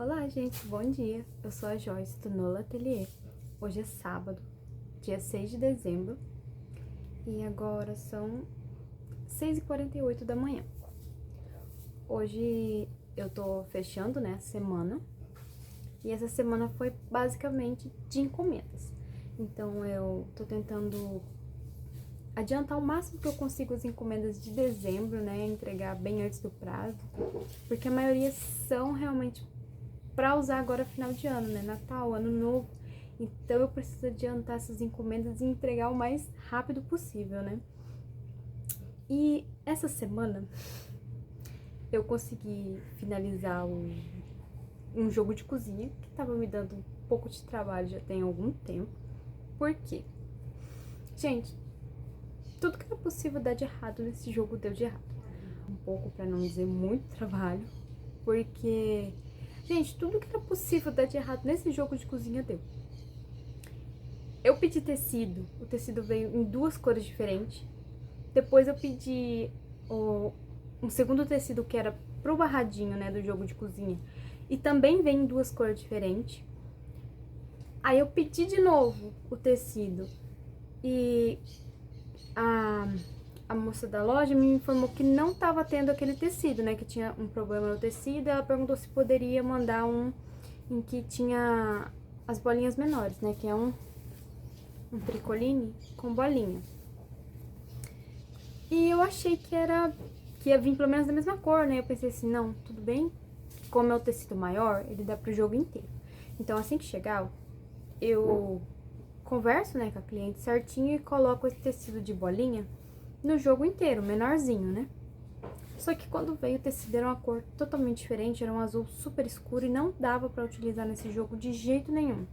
Olá, gente, bom dia. Eu sou a Joyce do Nola Atelier. Hoje é sábado, dia 6 de dezembro, e agora são 6h48 da manhã. Hoje eu tô fechando, né, a semana, e essa semana foi basicamente de encomendas. Então eu tô tentando adiantar o máximo que eu consigo as encomendas de dezembro, né, entregar bem antes do prazo, porque a maioria são realmente para usar agora final de ano, né? Natal, Ano Novo. Então eu preciso adiantar essas encomendas e entregar o mais rápido possível, né? E essa semana eu consegui finalizar um jogo de cozinha que tava me dando um pouco de trabalho já tem algum tempo. Por quê? Gente, tudo que era possível dar de errado nesse jogo deu de errado. Um pouco, para não dizer muito trabalho, porque gente, tudo que era possível dar de errado nesse jogo de cozinha deu. Eu pedi tecido, o tecido veio em duas cores diferentes. Depois eu pedi um segundo tecido que era pro barradinho, né, do jogo de cozinha. E também vem em duas cores diferentes. Aí eu pedi de novo o tecido. E a moça da loja me informou que não estava tendo aquele tecido, né, que tinha um problema no tecido. Ela perguntou se poderia mandar um em que tinha as bolinhas menores, né, que é um tricoline com bolinha. E eu achei que ia vir pelo menos da mesma cor, né? Eu pensei assim, não, tudo bem. Como é o tecido maior, ele dá pro jogo inteiro. Então, assim que chegar, eu converso, né, com a cliente certinho e coloco esse tecido de bolinha no jogo inteiro, menorzinho, né? Só que quando veio o tecido era uma cor totalmente diferente, era um azul super escuro e não dava pra utilizar nesse jogo de jeito nenhum.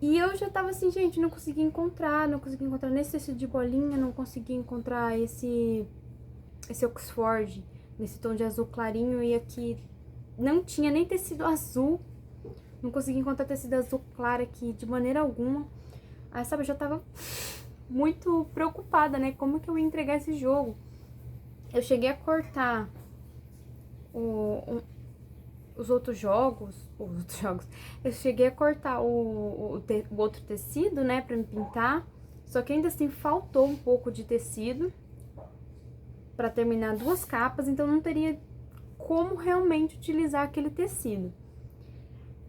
E eu já tava assim, gente, não consegui encontrar nesse tecido de bolinha, não consegui encontrar esse Oxford, nesse tom de azul clarinho, e aqui não tinha nem tecido azul, não consegui encontrar tecido azul claro aqui de maneira alguma. Aí, sabe, eu já tava muito preocupada, né, como que eu ia entregar esse jogo. Eu cheguei a cortar os outros jogos, eu cheguei a cortar o outro tecido, né, pra me pintar, só que ainda assim faltou um pouco de tecido pra terminar duas capas, então não teria como realmente utilizar aquele tecido.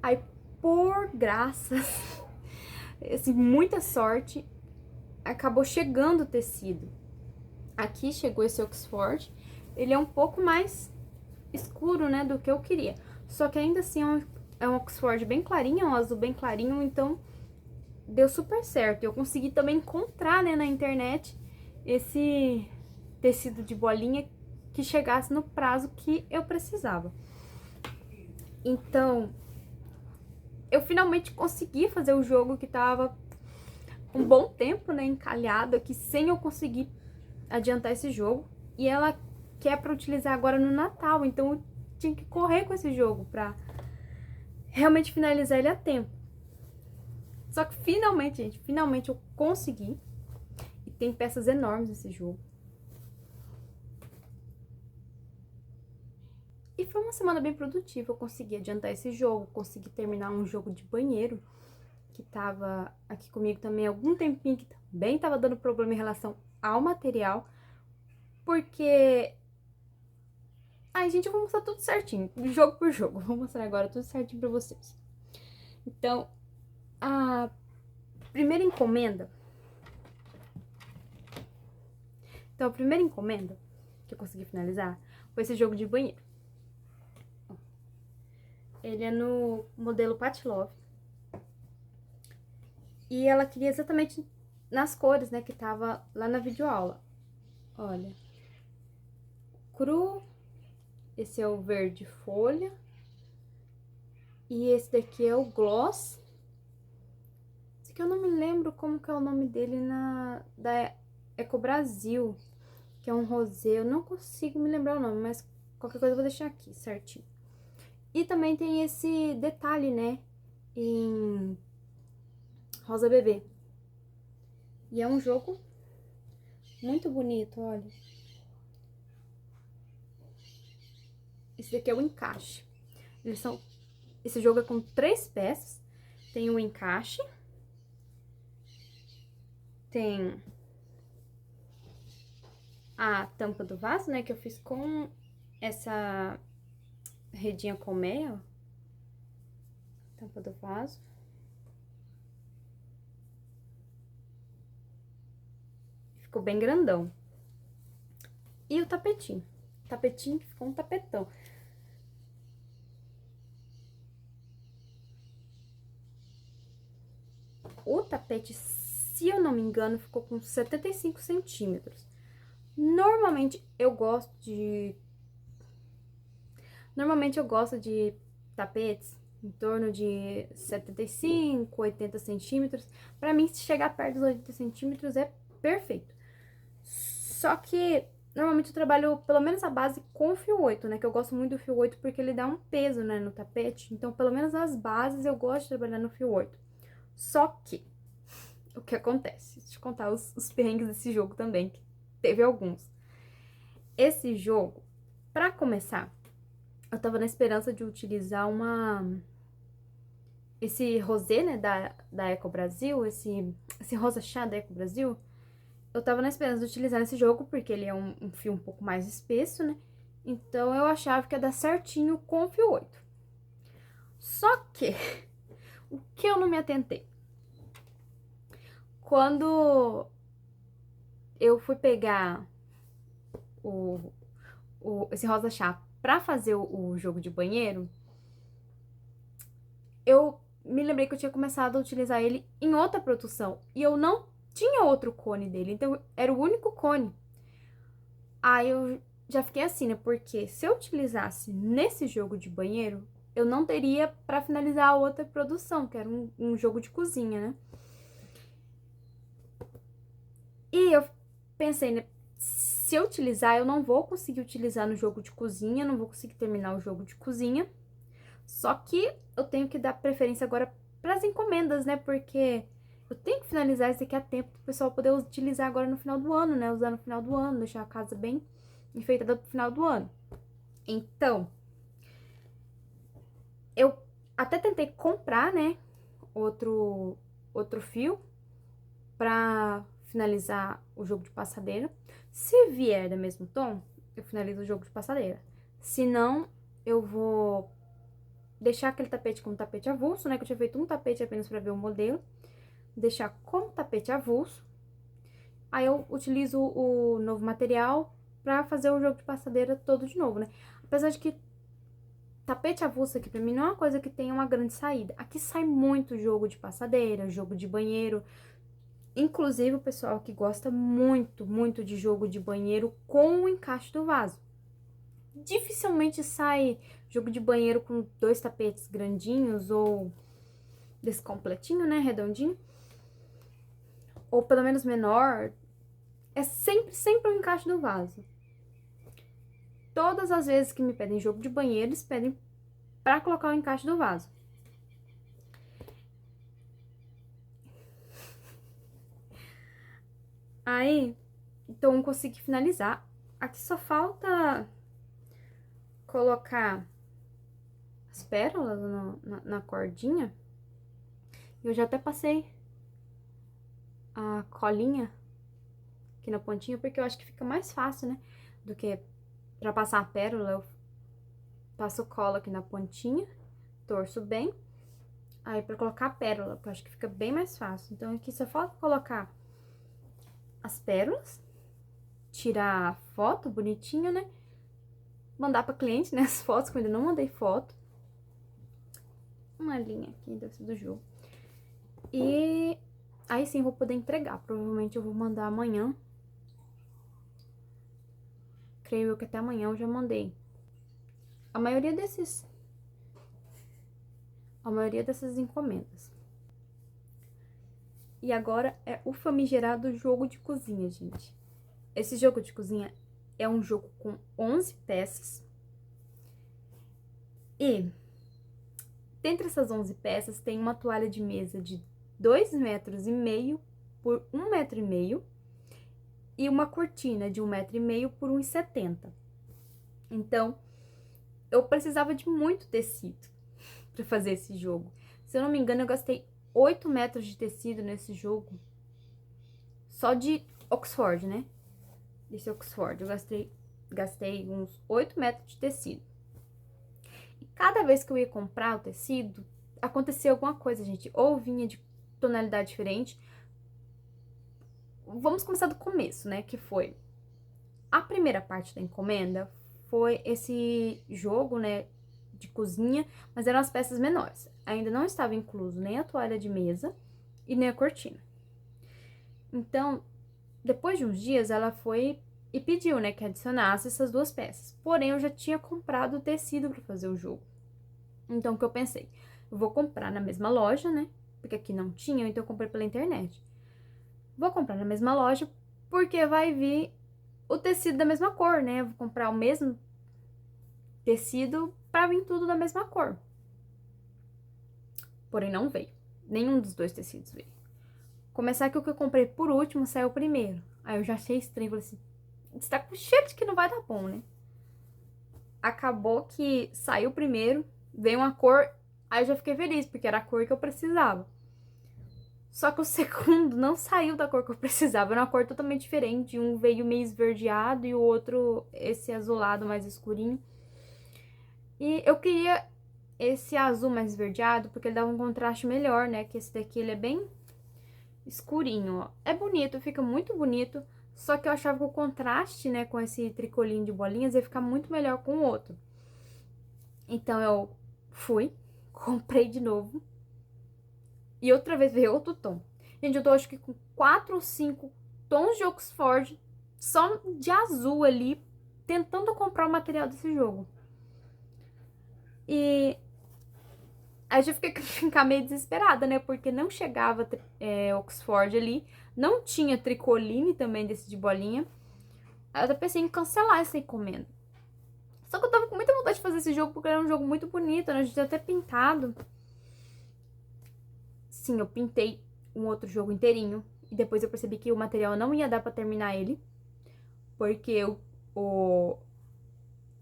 Aí, por graças, assim, muita sorte, acabou chegando o tecido. Aqui chegou esse Oxford, ele é um pouco mais escuro, né, do que eu queria. Só que ainda assim é um Oxford bem clarinho, é um azul bem clarinho, então deu super certo. Eu consegui também encontrar, né, na internet esse tecido de bolinha que chegasse no prazo que eu precisava. Então, eu finalmente consegui fazer o jogo que tava um bom tempo, né, encalhado aqui, sem eu conseguir adiantar esse jogo. E ela quer pra utilizar agora no Natal, então eu tinha que correr com esse jogo pra realmente finalizar ele a tempo. Só que finalmente, gente, finalmente eu consegui. E tem peças enormes nesse jogo. E foi uma semana bem produtiva, eu consegui adiantar esse jogo, consegui terminar um jogo de banheiro, que tava aqui comigo também há algum tempinho, que também tava dando problema em relação ao material, porque... Ai, gente, eu vou mostrar tudo certinho, jogo por jogo, vou mostrar agora tudo certinho pra vocês. Então, a primeira encomenda... Então, a primeira encomenda que eu consegui finalizar foi esse jogo de banheiro. Ele é no modelo Patlove. E ela queria exatamente nas cores, né, que tava lá na videoaula. Olha, cru, esse é o verde folha, e esse daqui é o gloss. Esse aqui eu não me lembro como que é o nome dele da Eco Brasil, que é um rosé, eu não consigo me lembrar o nome, mas qualquer coisa eu vou deixar aqui certinho. E também tem esse detalhe, né, em rosa bebê. E é um jogo muito bonito, olha. Esse daqui é o encaixe. Esse jogo é com 3 peças. Tem o encaixe. Tem a tampa do vaso, né? Que eu fiz com essa redinha colmeia, ó. Tampa do vaso. Ficou bem grandão. E o tapetinho. Tapetinho que ficou um tapetão. O tapete, se eu não me engano, ficou com 75 centímetros. Normalmente eu gosto de tapetes em torno de 75, 80 centímetros. Pra mim, se chegar perto dos 80 centímetros é perfeito. Só que normalmente eu trabalho pelo menos a base com fio 8, né? Que eu gosto muito do fio 8 porque ele dá um peso, né, no tapete. Então, pelo menos as bases eu gosto de trabalhar no fio 8. Só que, o que acontece? Deixa eu te contar os perrengues desse jogo também, que teve alguns. Esse jogo, pra começar, eu tava na esperança de utilizar esse rosé, né, da Eco Brasil, esse rosa chá da Eco Brasil. Eu tava na esperança de utilizar nesse jogo, porque ele é um fio um pouco mais espesso, né? Então, eu achava que ia dar certinho com o fio 8. Só que, o que eu não me atentei? Quando eu fui pegar esse rosa chá pra fazer o jogo de banheiro, eu me lembrei que eu tinha começado a utilizar ele em outra produção. E eu não tinha outro cone dele, então era o único cone. Aí eu já fiquei assim, né? Porque se eu utilizasse nesse jogo de banheiro, eu não teria pra finalizar a outra produção, que era um jogo de cozinha, né? E eu pensei, né? Se eu utilizar, eu não vou conseguir utilizar no jogo de cozinha, não vou conseguir terminar o jogo de cozinha. Só que eu tenho que dar preferência agora para as encomendas, né? Porque eu tenho que finalizar isso aqui a tempo para o pessoal poder utilizar agora no final do ano, né? Usar no final do ano, deixar a casa bem enfeitada pro final do ano. Então, eu até tentei comprar, né? Outro fio para finalizar o jogo de passadeira. Se vier do mesmo tom, eu finalizo o jogo de passadeira. Se não, eu vou deixar aquele tapete como tapete avulso, né? Que eu tinha feito um tapete apenas para ver o modelo. Deixar como tapete avulso. Aí eu utilizo o novo material pra fazer o jogo de passadeira todo de novo, né? Apesar de que tapete avulso aqui pra mim não é uma coisa que tem uma grande saída. Aqui sai muito jogo de passadeira, jogo de banheiro. Inclusive o pessoal que gosta muito, muito de jogo de banheiro com o encaixe do vaso. Dificilmente sai jogo de banheiro com 2 tapetes grandinhos ou desse completinho, né, redondinho. Ou pelo menos menor. É sempre o encaixe do vaso. Todas as vezes que me pedem jogo de banheiro, eles pedem pra colocar o encaixe do vaso. Aí, então eu consegui finalizar. Aqui só falta colocar as pérolas na cordinha. Eu já até passei a colinha aqui na pontinha, porque eu acho que fica mais fácil, né? Do que pra passar a pérola, eu passo cola aqui na pontinha, torço bem. Aí pra colocar a pérola, que eu acho que fica bem mais fácil. Então aqui só falta colocar as pérolas, tirar a foto bonitinha, né? Mandar pra cliente, né? As fotos, que eu ainda não mandei foto. Uma linha aqui, deve ser do jogo. E aí sim eu vou poder entregar. Provavelmente eu vou mandar amanhã. Creio eu que até amanhã eu já mandei. A maioria dessas encomendas. E agora é o famigerado jogo de cozinha, gente. Esse jogo de cozinha é um jogo com 11 peças. E dentre essas 11 peças tem uma toalha de mesa de 2,5 metros por 1,5 metro e uma cortina de 1,5 metro por 1,70 m. Então, eu precisava de muito tecido pra fazer esse jogo. Se eu não me engano, eu gastei 8 metros de tecido nesse jogo. Só de Oxford, né? Desse Oxford. Eu gastei uns 8 metros de tecido. E cada vez que eu ia comprar o tecido, acontecia alguma coisa, gente. Ou vinha de tonalidade diferente. Vamos começar do começo, né? Que foi a primeira parte da encomenda foi esse jogo, né? De cozinha, mas eram as peças menores. Ainda não estava incluso nem a toalha de mesa e nem a cortina. Então, depois de uns dias, ela foi e pediu, né, que adicionasse essas duas peças. Porém, eu já tinha comprado o tecido para fazer o jogo. Então, o que eu pensei? Eu vou comprar na mesma loja, né? Porque aqui não tinha, então eu comprei pela internet. Vou comprar na mesma loja, porque vai vir o tecido da mesma cor, né? Eu vou comprar o mesmo tecido para vir tudo da mesma cor. Porém, não veio. Nenhum dos dois tecidos veio. Começar que o que eu comprei por último saiu primeiro. Aí eu já achei estranho, falei assim, você tá com cheiro de que não vai dar bom, né? Acabou que saiu primeiro, veio uma cor, aí eu já fiquei feliz, porque era a cor que eu precisava. Só que o segundo não saiu da cor que eu precisava, era uma cor totalmente diferente. Um veio meio esverdeado e o outro esse azulado mais escurinho. E eu queria esse azul mais esverdeado, porque ele dá um contraste melhor, né? Que esse daqui, ele é bem escurinho, ó. É bonito, fica muito bonito. Só que eu achava que o contraste, né, com esse tricolinho de bolinhas ia ficar muito melhor com o outro. Então eu fui, comprei de novo. E outra vez veio outro tom. Gente, eu tô acho que com 4 ou 5 tons de Oxford, só de azul ali, tentando comprar o material desse jogo. E aí eu fiquei ficar meio desesperada, né? Porque não chegava Oxford ali, não tinha tricoline também desse de bolinha. Aí eu até pensei em cancelar essa encomenda. Só que eu tava com muita vontade de fazer esse jogo, porque era um jogo muito bonito, né? A gente tinha até pintado. Sim, eu pintei um outro jogo inteirinho. E depois eu percebi que o material não ia dar pra terminar ele. Porque o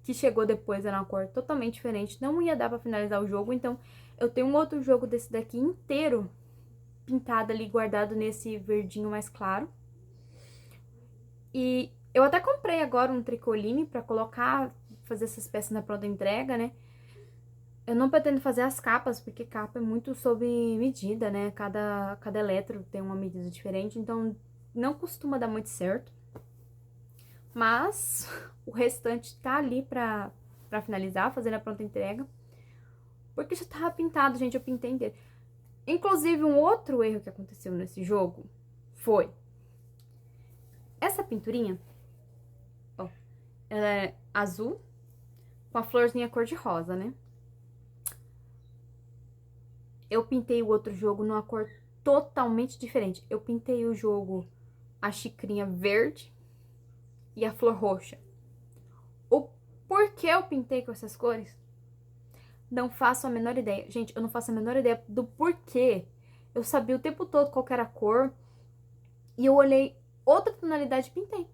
que chegou depois era uma cor totalmente diferente. Não ia dar pra finalizar o jogo. Então, eu tenho um outro jogo desse daqui inteiro pintado ali, guardado nesse verdinho mais claro. E eu até comprei agora um tricoline pra colocar, fazer essas peças na pronta entrega, né? Eu não pretendo fazer as capas, porque capa é muito sob medida, né? Cada eletro tem uma medida diferente, então não costuma dar muito certo. Mas o restante tá ali pra finalizar, fazer a pronta entrega. Porque já tava pintado, gente, eu pintei inteiro. Inclusive, um outro erro que aconteceu nesse jogo foi essa pinturinha, ó, ela é azul com a florzinha cor-de-rosa, né? Eu pintei o outro jogo numa cor totalmente diferente. Eu pintei o jogo, a xicrinha verde e a flor roxa. O porquê eu pintei com essas cores? Não faço a menor ideia. Gente, eu não faço a menor ideia do porquê. Eu sabia o tempo todo qual era a cor. E eu olhei outra tonalidade e pintei.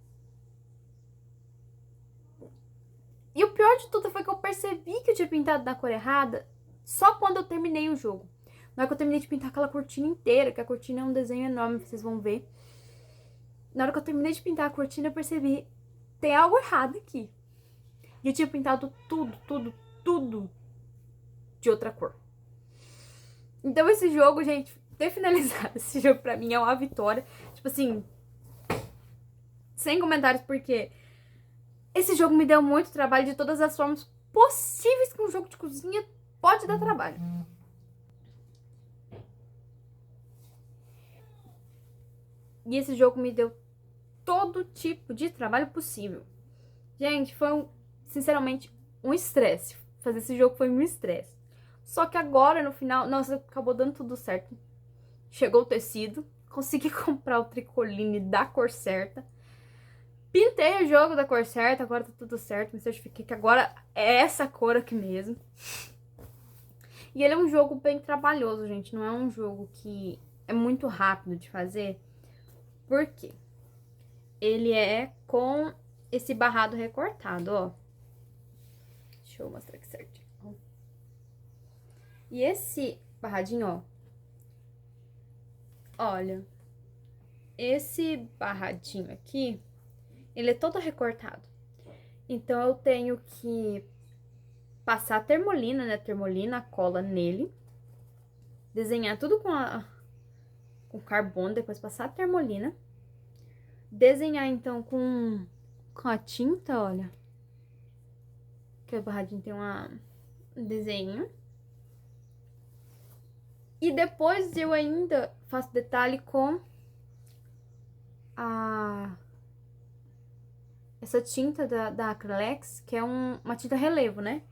E o pior de tudo foi que eu percebi que eu tinha pintado na cor errada só quando eu terminei o jogo. Na hora que eu terminei de pintar aquela cortina inteira, que a cortina é um desenho enorme, vocês vão ver. Na hora que eu terminei de pintar a cortina, eu percebi, tem algo errado aqui. E eu tinha pintado tudo de outra cor. Então esse jogo, gente, ter finalizado esse jogo pra mim é uma vitória. Tipo assim, sem comentários, porque esse jogo me deu muito trabalho de todas as formas possíveis que um jogo de cozinha pode dar trabalho. E esse jogo me deu todo tipo de trabalho possível. Gente, foi sinceramente um estresse. Fazer esse jogo foi um estresse. Só que agora, no final, nossa, acabou dando tudo certo. Chegou o tecido, consegui comprar o tricoline da cor certa. Pintei o jogo da cor certa, agora tá tudo certo. Me certifiquei que agora é essa cor aqui mesmo. E ele é um jogo bem trabalhoso, gente. Não é um jogo que é muito rápido de fazer. Por quê? Ele é com esse barrado recortado, ó. Deixa Deixa eu mostrar aqui certinho. E esse barradinho, ó. Olha. Esse barradinho aqui, ele é todo recortado. Então, eu tenho que passar a termolina, né? A cola nele. Desenhar tudo com carbono, depois passar a termolina. Desenhar, então, com a tinta, olha. Que o barradinho tem um desenho. E depois eu ainda faço detalhe com essa tinta da Acrylex, que é uma tinta relevo, né?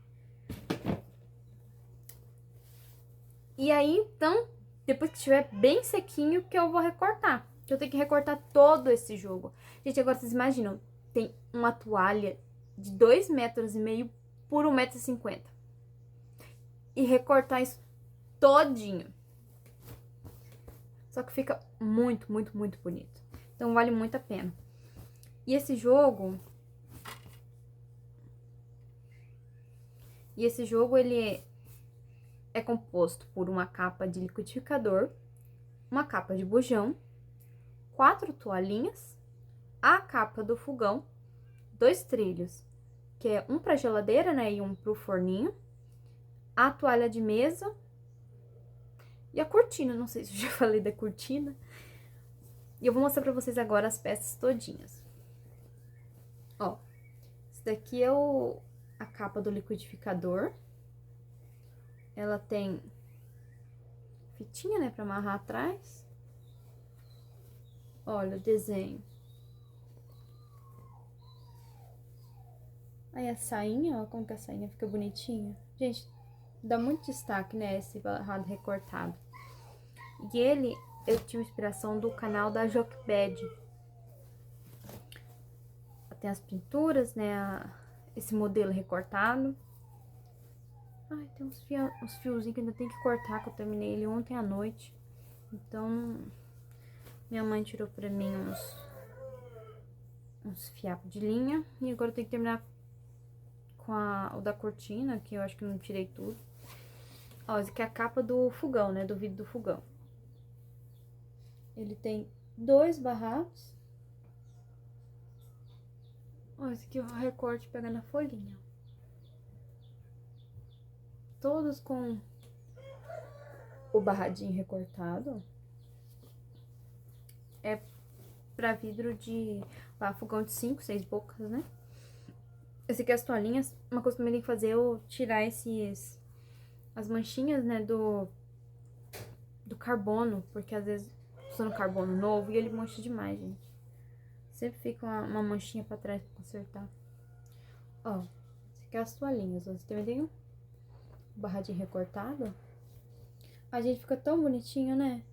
E aí, então, depois que estiver bem sequinho, que eu vou recortar. Que eu tenho que recortar todo esse jogo. Gente, agora vocês imaginam, tem uma toalha de 2,5 metros por 1,50 m. E recortar isso todinho. Só que fica muito, muito, muito bonito. Então, vale muito a pena. E esse jogo... ele é composto por uma capa de liquidificador, uma capa de bujão, 4 toalhinhas, a capa do fogão, 2 trilhos, que é um para geladeira, né, e um para o forninho, a toalha de mesa e a cortina, não sei se eu já falei da cortina. E eu vou mostrar pra vocês agora as peças todinhas. Ó, esse daqui é a capa do liquidificador. Ela tem fitinha, né, pra amarrar atrás. Olha o desenho. Aí a sainha, ó, como que a sainha fica bonitinha. Gente, dá muito destaque, né, esse barrado recortado. E eu tive inspiração do canal da Joquebed. Tem as pinturas, né, esse modelo recortado. Ai, tem uns fiozinhos que ainda tem que cortar, que eu terminei ele ontem à noite. Então, minha mãe tirou pra mim uns fiapos de linha. E agora eu tenho que terminar com o da cortina, que eu acho que não tirei tudo. Ó, esse aqui é a capa do fogão, né, do vidro do fogão. Ele tem 2 barrados. Ó, esse aqui é o recorte pega na folhinha. Todos com o barradinho recortado. É pra vidro fogão de 5, 6 bocas, né? Esse aqui é as toalhinhas. Uma coisa que eu também tenho que fazer é eu tirar as manchinhas, né, do carbono, porque às vezes usando carbono novo e ele mancha demais, gente. Sempre fica uma manchinha pra trás pra consertar. Ó, esse aqui é as toalhinhas. Ó, você também tem um barradinho recortado. A gente fica tão bonitinho, né?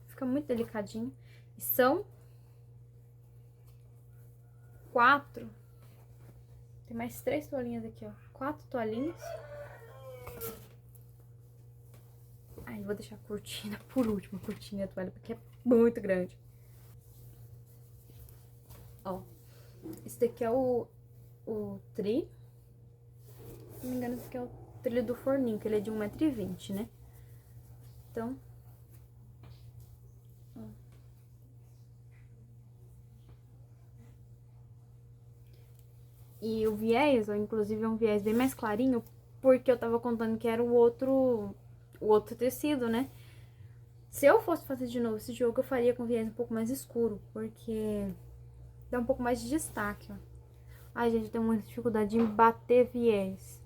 Fica muito delicadinho. E são 4. Tem mais 3 toalhinhas aqui, ó. 4 toalhinhas. Aí, vou deixar a cortina por último, a cortina e a toalha, porque é muito grande. Ó, esse daqui é o tri. Se não me engano, esse aqui é o trilho do forninho, que ele é de 1,20 m, né? Então, ó. E o viés, ó, inclusive é um viés bem mais clarinho, porque eu tava contando que era o outro tecido, né? Se eu fosse fazer de novo esse jogo, eu faria com viés um pouco mais escuro, porque dá um pouco mais de destaque, ó. Ai, gente, eu tenho muita dificuldade em bater viés.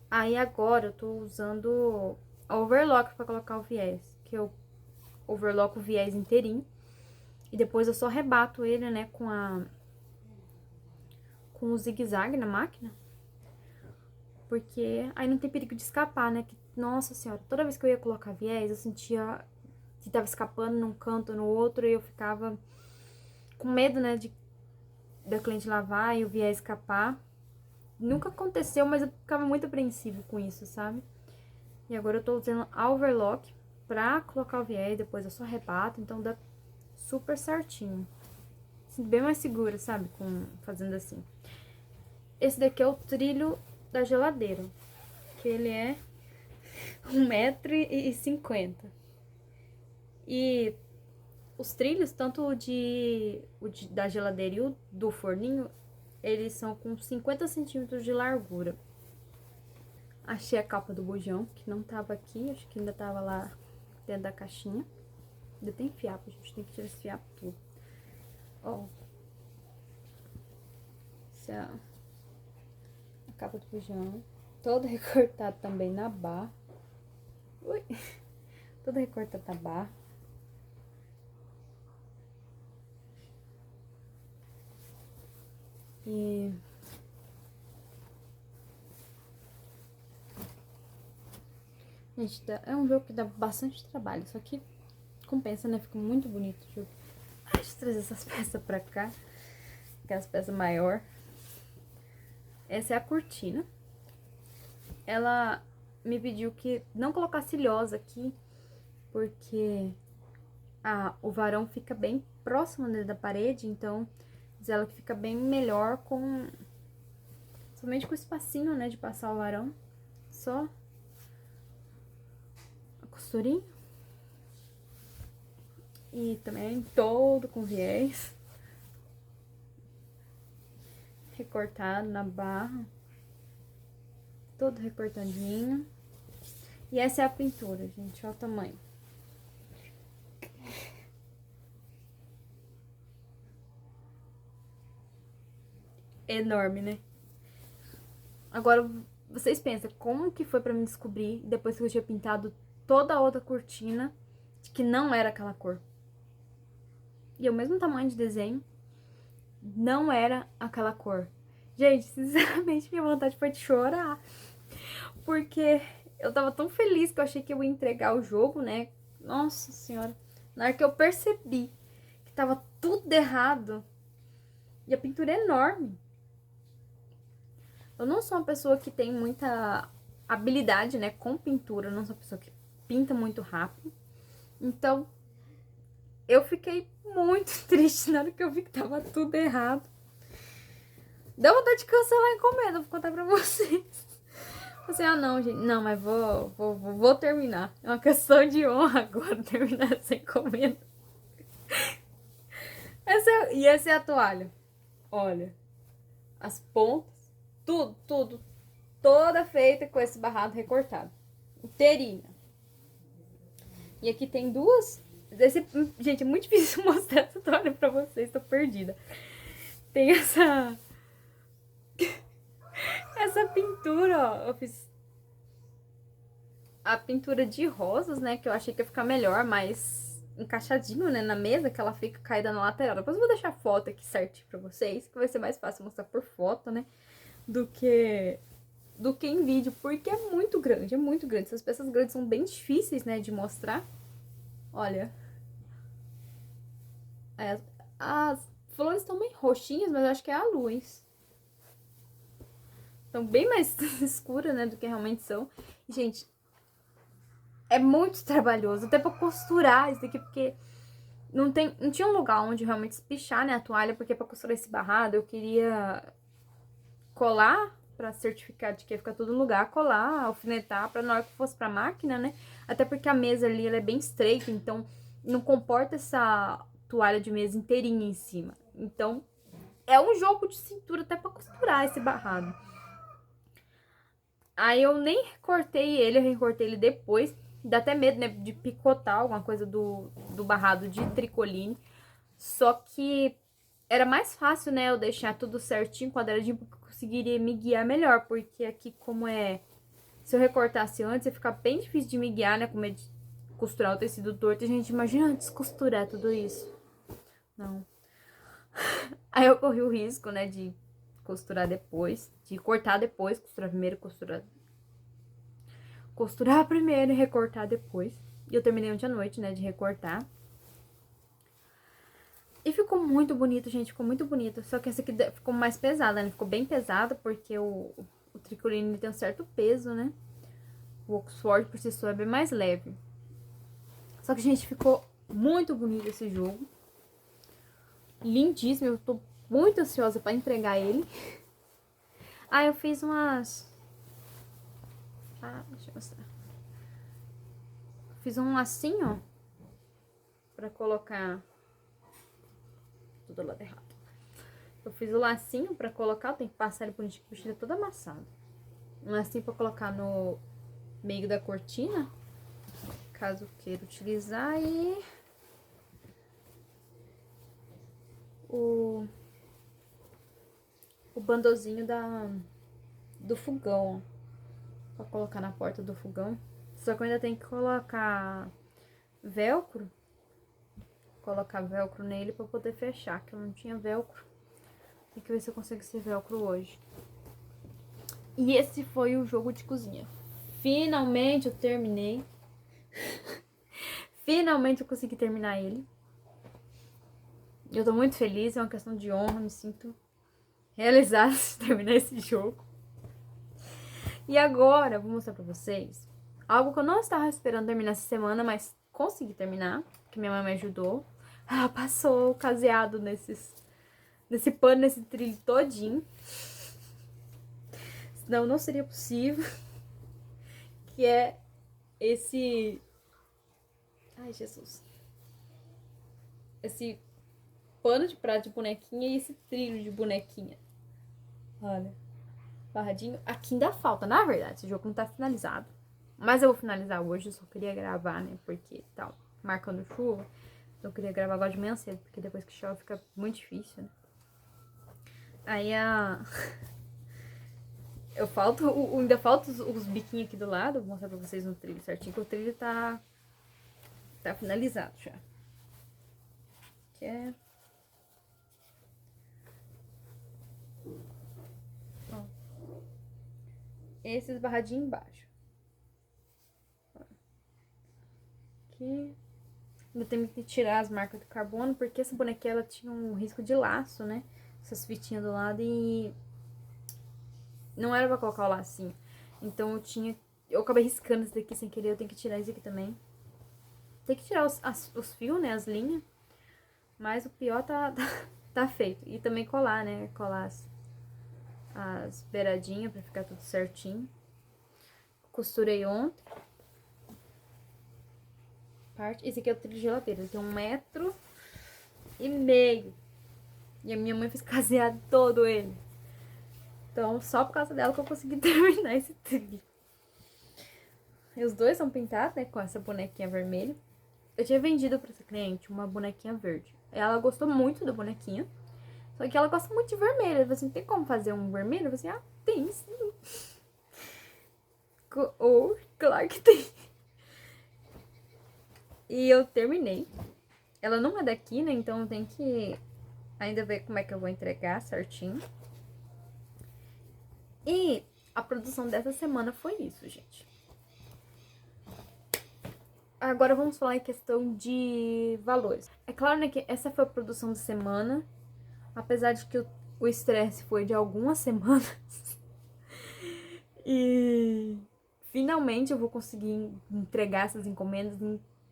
Aí agora eu tô usando a overlock pra colocar o viés, que eu overloco o viés inteirinho. E depois eu só rebato ele, né, com o zigue-zague na máquina. Porque aí não tem perigo de escapar, né? Que, nossa senhora, toda vez que eu ia colocar viés, eu sentia que tava escapando num canto ou no outro. E eu ficava com medo, né, da cliente lavar e o viés escapar. Nunca aconteceu, mas eu ficava muito apreensivo com isso, sabe? E agora eu tô usando a overlock pra colocar o viés, depois eu só rebato, então dá super certinho. Assim, bem mais segura, sabe? Fazendo assim. esse daqui é o trilho da geladeira, que ele é 1,50 m. E os trilhos, tanto da geladeira e o do forninho, eles são com 50 centímetros de largura. Achei a capa do bujão, que não tava aqui, acho que ainda tava lá dentro da caixinha. Ainda tem fiapo, a gente tem que tirar esse fiapo tudo. Ó. Essa é a capa do bujão. Todo recortado também na barra. Ui. Todo recortado na barra. E... gente, é um jogo que dá bastante trabalho, só que compensa, né? Fica muito bonito o jogo. Deixa eu trazer essas peças pra cá, aquelas peças maiores. Essa é a cortina. Ela me pediu que não colocasse ilhosa aqui, porque o varão fica bem próximo da parede, então diz ela que fica bem melhor somente com o espacinho, né, de passar o varão. Só a costurinha. E também todo com viés. Recortado na barra. Todo recortadinho. E essa é a pintura, gente. Olha o tamanho. Enorme, né? Agora, vocês pensam, como que foi pra mim descobrir, depois que eu tinha pintado toda a outra cortina, de que não era aquela cor? E é o mesmo tamanho de desenho, não era aquela cor. Gente, sinceramente, minha vontade foi de chorar. Porque eu tava tão feliz que eu achei que eu ia entregar o jogo, né? Nossa senhora. Na hora que eu percebi que tava tudo errado. E a pintura é enorme. Eu não sou uma pessoa que tem muita habilidade, né, com pintura. Eu não sou uma pessoa que pinta muito rápido. Então, eu fiquei muito triste na hora que eu vi que tava tudo errado. Deu vontade de cancelar a encomenda, vou contar pra vocês. Assim, não, gente, não, mas vou terminar. É uma questão de honra agora terminar essa encomenda. E essa é a toalha. Olha, as pontas, tudo, toda feita com esse barrado recortado. Inteirinha. E aqui tem duas... gente, é muito difícil mostrar essa toalha pra vocês, tô perdida. Tem essa pintura, ó. Eu fiz a pintura de rosas, né? Que eu achei que ia ficar melhor, mas encaixadinho, né? Na mesa, que ela fica caída na lateral. Depois eu vou deixar a foto aqui certinho pra vocês, que vai ser mais fácil mostrar por foto, né? Do que em vídeo, porque é muito grande, é muito grande. Essas peças grandes são bem difíceis, né? De mostrar. Olha. As flores estão bem roxinhas, mas eu acho que é a luz. Estão bem mais escuras, né, do que realmente são. E, gente, é muito trabalhoso, até pra costurar isso daqui, porque não tinha um lugar onde realmente espichar, né, a toalha, porque pra costurar esse barrado eu queria colar pra certificar de que ia ficar tudo no lugar, colar, alfinetar, pra na hora que fosse pra máquina, né, até porque a mesa ali, ela é bem estreita, então não comporta essa toalha de mesa inteirinha em cima. Então, é um jogo de cintura até pra costurar esse barrado. Aí eu nem recortei ele, eu recortei ele depois. Dá até medo, né, de picotar alguma coisa do barrado de tricoline. Só que era mais fácil, né, eu deixar tudo certinho, quadradinho, porque eu conseguiria me guiar melhor. Porque aqui, como é... se eu recortasse antes, ia ficar bem difícil de me guiar, né, com medo de costurar o tecido torto. E, gente, imagina descosturar tudo isso. Não. Aí eu corri o risco, né, de costurar depois, de cortar depois, costurar primeiro, costurar primeiro e recortar depois. E eu terminei ontem à noite, né, de recortar. E ficou muito bonito, gente, ficou muito bonito. Só que essa aqui ficou mais pesada, né, ficou bem pesada, porque o tricoline tem um certo peso, né. O Oxford por si só é bem mais leve. Só que, gente, ficou muito bonito esse jogo. Lindíssimo, eu tô muito ansiosa pra entregar ele. Ah, eu fiz umas... deixa eu mostrar. Fiz um lacinho, ó, pra colocar... Tudo lá errado. Eu fiz o lacinho pra colocar, eu tenho que passar ele bonitinho, porque ele é todo amassado. Um lacinho pra colocar no meio da cortina, caso queira utilizar, e... O bandozinho do fogão, ó, pra colocar na porta do fogão. Só que eu ainda tenho que colocar velcro. Colocar velcro nele pra poder fechar, que eu não tinha velcro. Tem que ver se eu consigo esse velcro hoje. E esse foi o jogo de cozinha. Finalmente eu terminei. Finalmente eu consegui terminar ele. Eu tô muito feliz, é uma questão de honra, me sinto realizada de terminar esse jogo. E agora eu vou mostrar pra vocês algo que eu não estava esperando terminar essa semana, mas consegui terminar, que minha mãe me ajudou. Ela passou o caseado nesse pano, nesse trilho todinho. Senão não seria possível. Que é esse... Ai, Jesus. Esse pano de prato de bonequinha e esse trilho de bonequinha. Olha. Barradinho. Aqui ainda falta, na verdade, esse jogo não tá finalizado. Mas eu vou finalizar hoje, eu só queria gravar, né? Porque tá marcando chuva. Então eu queria gravar agora de manhã cedo, porque depois que chove fica muito difícil, né? Aí ainda falta os biquinhos aqui do lado. Vou mostrar pra vocês no trilho certinho, que o trilho tá finalizado já. Que é... Ó. Esses barradinhos embaixo. Aqui. Ainda tenho que tirar as marcas de carbono, porque essa bonequinha, ela tinha um risco de laço, né? Essas fitinhas do lado e... Não era pra colocar o lacinho. Então eu acabei riscando isso daqui sem querer, eu tenho que tirar isso aqui também. Tem que tirar os fios, né? As linhas. Mas o pior tá feito. E também colar, né? Colar as beiradinhas pra ficar tudo certinho. Costurei ontem. Esse aqui é o trilho de geladeira. Ele tem 1,5 m. E a minha mãe fez caseado todo ele. Então, só por causa dela que eu consegui terminar esse trilho. E os dois são pintados, né? Com essa bonequinha vermelha. Eu tinha vendido pra essa cliente uma bonequinha verde. Ela gostou muito da bonequinha. Só que ela gosta muito de vermelho. Ela falou assim, tem como fazer um vermelho? Eu falei assim, tem sim. Ou, claro que tem. E eu terminei. Ela não é daqui, né? Então eu tenho que ainda ver como é que eu vou entregar certinho. E a produção dessa semana foi isso, gente. Agora vamos falar em questão de valores. É claro, né, que essa foi a produção da semana. Apesar de que o estresse foi de algumas semanas. E finalmente eu vou conseguir entregar essas encomendas.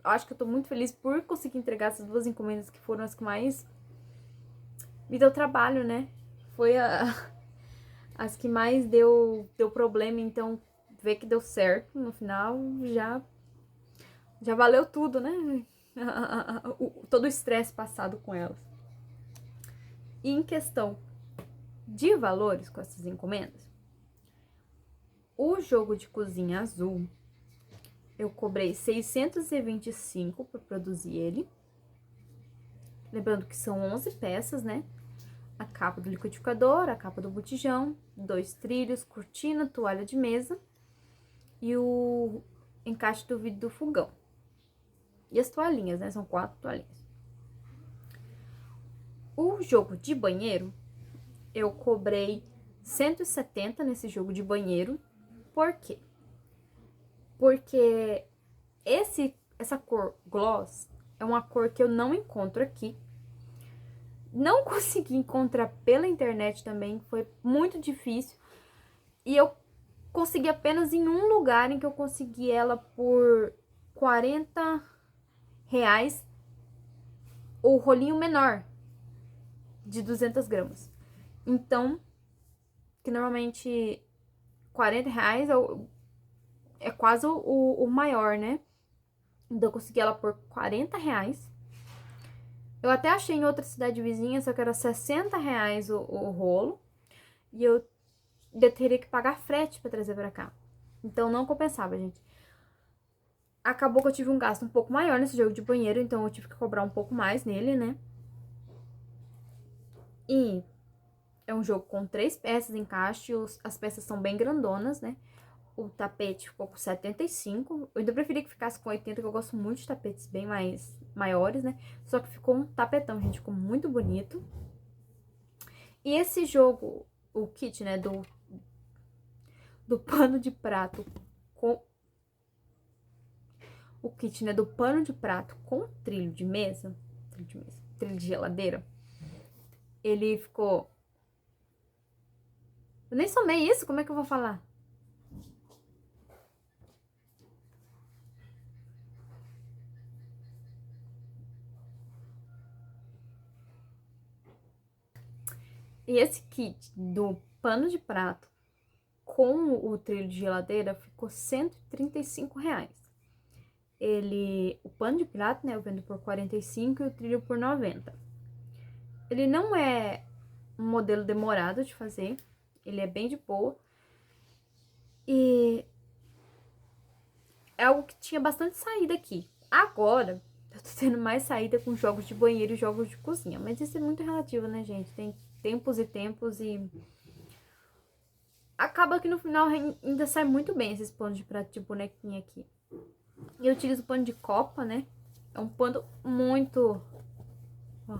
Acho que eu tô muito feliz por conseguir entregar essas 2 encomendas que foram as que mais me deu trabalho, né? Foi as que mais deu problema, então ver que deu certo no final já valeu tudo, né? Todo o estresse passado com elas. E em questão de valores com essas encomendas, o jogo de cozinha azul, eu cobrei 625 para produzir ele. Lembrando que são 11 peças, né? A capa do liquidificador, a capa do botijão, 2 trilhos, cortina, toalha de mesa e o encaixe do vidro do fogão. E as toalhinhas, né? São 4 toalhinhas. O jogo de banheiro, eu cobrei 170 nesse jogo de banheiro. Por quê? Porque essa cor gloss é uma cor que eu não encontro aqui. Não consegui encontrar pela internet também, foi muito difícil. E eu consegui apenas em um lugar em que eu consegui ela por R$ 40, o rolinho menor, de 200 gramas. Então, que normalmente R$ 40 é quase o maior, né? Então eu consegui ela por R$ 40. Eu até achei em outra cidade vizinha, só que era R$ 60 o rolo. E eu teria que pagar frete pra trazer pra cá. Então não compensava, gente. Acabou que eu tive um gasto um pouco maior nesse jogo de banheiro, então eu tive que cobrar um pouco mais nele, né? E é um jogo com 3 peças encaixe, as peças são bem grandonas, né? O tapete ficou com 75. Eu ainda preferi que ficasse com 80, que eu gosto muito de tapetes bem mais maiores, né? Só que ficou um tapetão, gente, ficou muito bonito. E esse jogo, o kit, né, do pano de prato com o kit, né, do pano de prato com trilho de geladeira, ele ficou... Eu nem somei isso, como é que eu vou falar? E esse kit do pano de prato com o trilho de geladeira ficou R$ 135. O pano de prato, né, eu vendo por 45 e o trilho por 90. Ele não é um modelo demorado de fazer, ele é bem de boa. E é algo que tinha bastante saída aqui. Agora, eu tô tendo mais saída com jogos de banheiro e jogos de cozinha. Mas isso é muito relativo, né, gente? Tem tempos e tempos e... Acaba que no final ainda sai muito bem esses panos de prato de bonequinha aqui. E eu utilizo pano de copa, né? É um pano muito... Ó,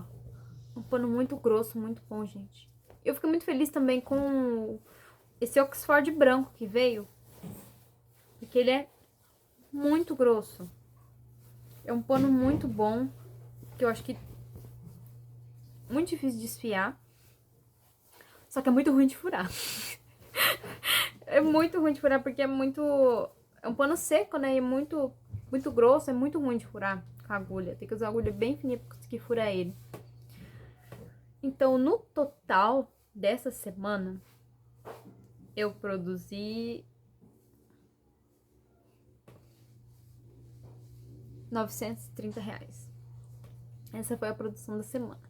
um pano muito grosso, muito bom, gente. Eu fiquei muito feliz também com esse Oxford branco que veio. Porque ele é muito grosso. É um pano muito bom, que eu acho que muito difícil de desfiar. Só que é muito ruim de furar. É muito ruim de furar porque é muito... É um pano seco, né? E é muito grosso, é muito ruim de furar com a agulha. Tem que usar uma agulha bem fininha pra conseguir furar ele. Então, no total dessa semana, eu produzi R$ 930. Essa foi a produção da semana.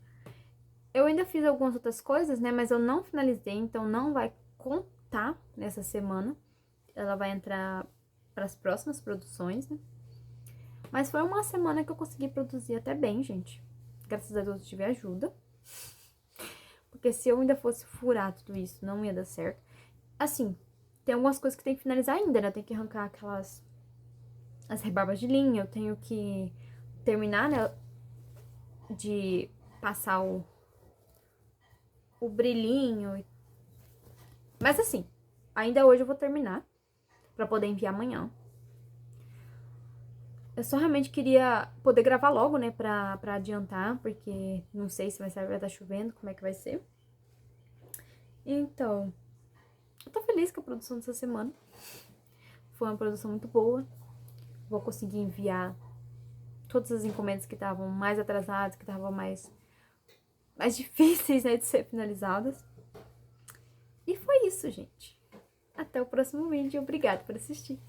Eu ainda fiz algumas outras coisas, né? Mas eu não finalizei, então não vai contar nessa semana. Ela vai entrar para as próximas produções, né? Mas foi uma semana que eu consegui produzir até bem, gente. Graças a Deus eu tive ajuda. Porque se eu ainda fosse furar tudo isso, não ia dar certo. Assim, tem algumas coisas que tem que finalizar ainda, né? Eu tenho que arrancar as rebarbas de linha, eu tenho que terminar, né? De passar o brilhinho. Mas assim, ainda hoje eu vou terminar pra poder enviar amanhã. Eu só realmente queria poder gravar logo, né, pra adiantar, porque não sei se vai estar chovendo, como é que vai ser. Então, eu tô feliz com a produção dessa semana. Foi uma produção muito boa. Vou conseguir enviar todas as encomendas que estavam mais atrasadas, que estavam mais difíceis, né, de ser finalizadas. E foi isso, gente. Até o próximo vídeo. Obrigada por assistir.